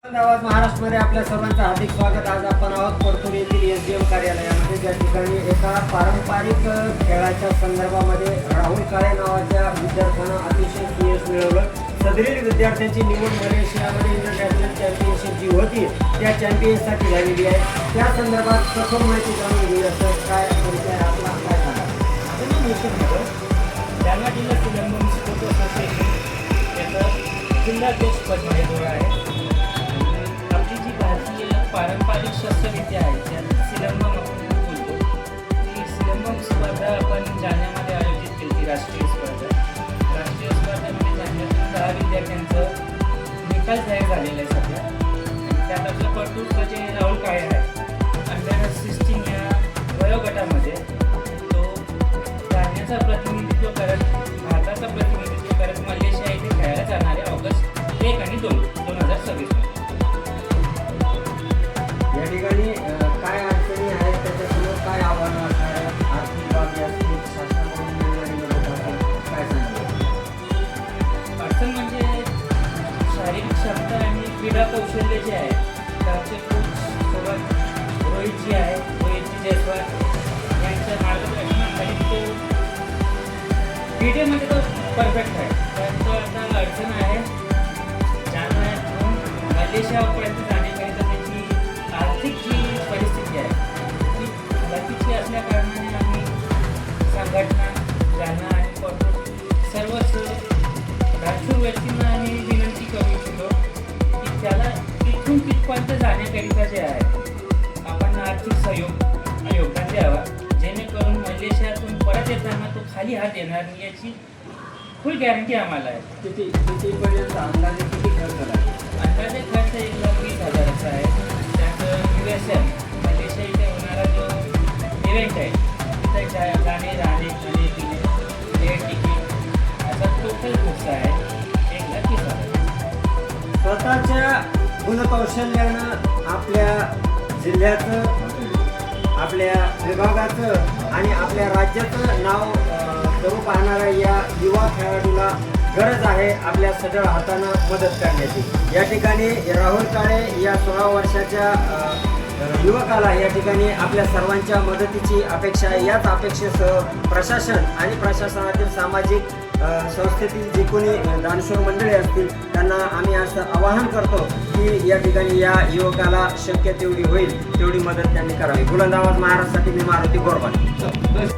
आवाज महाराष्ट्रामध्ये आपल्या सर्वांचं हार्दिक स्वागत. आज आपण आहोत परतूर येथील SDM कार्यालयामध्ये, ज्या ठिकाणी एका पारंपरिक खेळाच्या संदर्भामध्ये राहुल काळे नावाच्या विद्यार्थ्यानं अतिशय यश मिळवलं. सदरील विद्यार्थ्यांची निवड मलेशियामध्ये इंटरनॅशनल चॅम्पियनशिप जी होती त्या चॅम्पियनसाठी झालेली आहे. त्या संदर्भात सखोल माहिती जाणून घेऊया. तर काय परिचय आपला काय सांगा? जालना जिल्हा सिलंबम स्पोर्ट्स असोसिएशन याचं जिल्हाध्यक्ष पद माझ्याजवळ आहे. आपली जी भारतीय पारंपरिक शस्त्रविद्या आहे ज्याला सिलंबम आपण बोलतो, ती सिलंबम स्पर्धा आपण जालन्यामध्ये आयोजित केली होती. राष्ट्रीय स्पर्धेमध्ये जालन्यातील 10 विद्यार्थ्यांचं निकाल जाहीर झालेला आहे सध्या. आणि त्यात आपलं परतूरचं जे राहुल काळे आहे अंडर 16 या वयोगटामध्ये तो जालन्याचा प्रतिनिधित्व करत, भारताचा प्रतिनिधित्व करत मलेशिया येथे खेळायला जाणार आहे ऑगस्ट 1 आणि 2, 2026 मध्ये. या ठिकाणी काय अडचणी आहेत, त्याच्यासमोर काय आव्हानं असणार, आर्थिक बाबी असतील, शासनाकडून मिळणारी मदत असेल, काय सांगाल? अडचण म्हणजे शारीरिक क्षमता आणि क्रीडा कौशल्य जे आहे त्याचे कोच सोबत रोहितजी आहे, रोहितजी जयस्वाल यांच्या मार्गदर्शनाखाली तो क्रीडेमध्ये तो परफेक्ट आहे. परंतु आता अडचण आहे जालन्यातून मलेशियापर्यंत जाण्याकरिता त्याची आर्थिक जी परिस्थिती आहे ती बाकीची असल्या कारणाने आम्ही संघटना जालना आणि परतूर सर्वच राजूर व्यक्तींना आम्ही विनंती करू इच्छितो की त्याला तिथून तिथपर्यंत जाण्याकरिता जे आहे आपण आर्थिक सहयोग योगदान द्यावा, जेणेकरून मलेशियातून परत येताना तो खाली हात येणार नाही याची फुल गॅरंटी आम्हाला आहे. कितीपर्यंत अंदाजे किती खर्च लागेल? अंदाजे खर्च 1,20,000 असा आहे. त्यात USM मलेशिया इथे होणारा जो इव्हेंट आहे तिथे जाणे, राहणे, खाणे, पिणे, प्लेट तिकीट असा टोटल खर्च आहे 1,30,000. स्वतःच्या गुणकौशल्यानं आपल्या जिल्ह्याचं, आपल्या विभागाचं आणि आपल्या राज्याचं नाव करू पाहणाऱ्या या युवा खेळाडूला गरज आहे आपल्या सढळ हातानं मदत करण्याची. या ठिकाणी राहुल काळे या 16 वर्षाच्या युवकाला या ठिकाणी आपल्या सर्वांच्या मदतीची अपेक्षा आहे. याच अपेक्षेसह प्रशासन आणि प्रशासनातील सामाजिक संस्थेतील जे कोणी दानशूर मंडळी असतील त्यांना आम्ही असं आवाहन करतो की या ठिकाणी या युवकाला शक्य तेवढी होईल तेवढी मदत त्यांनी करावी. बुलंद आवाज महाराष्ट्रासाठी मी मारुती गोरबान.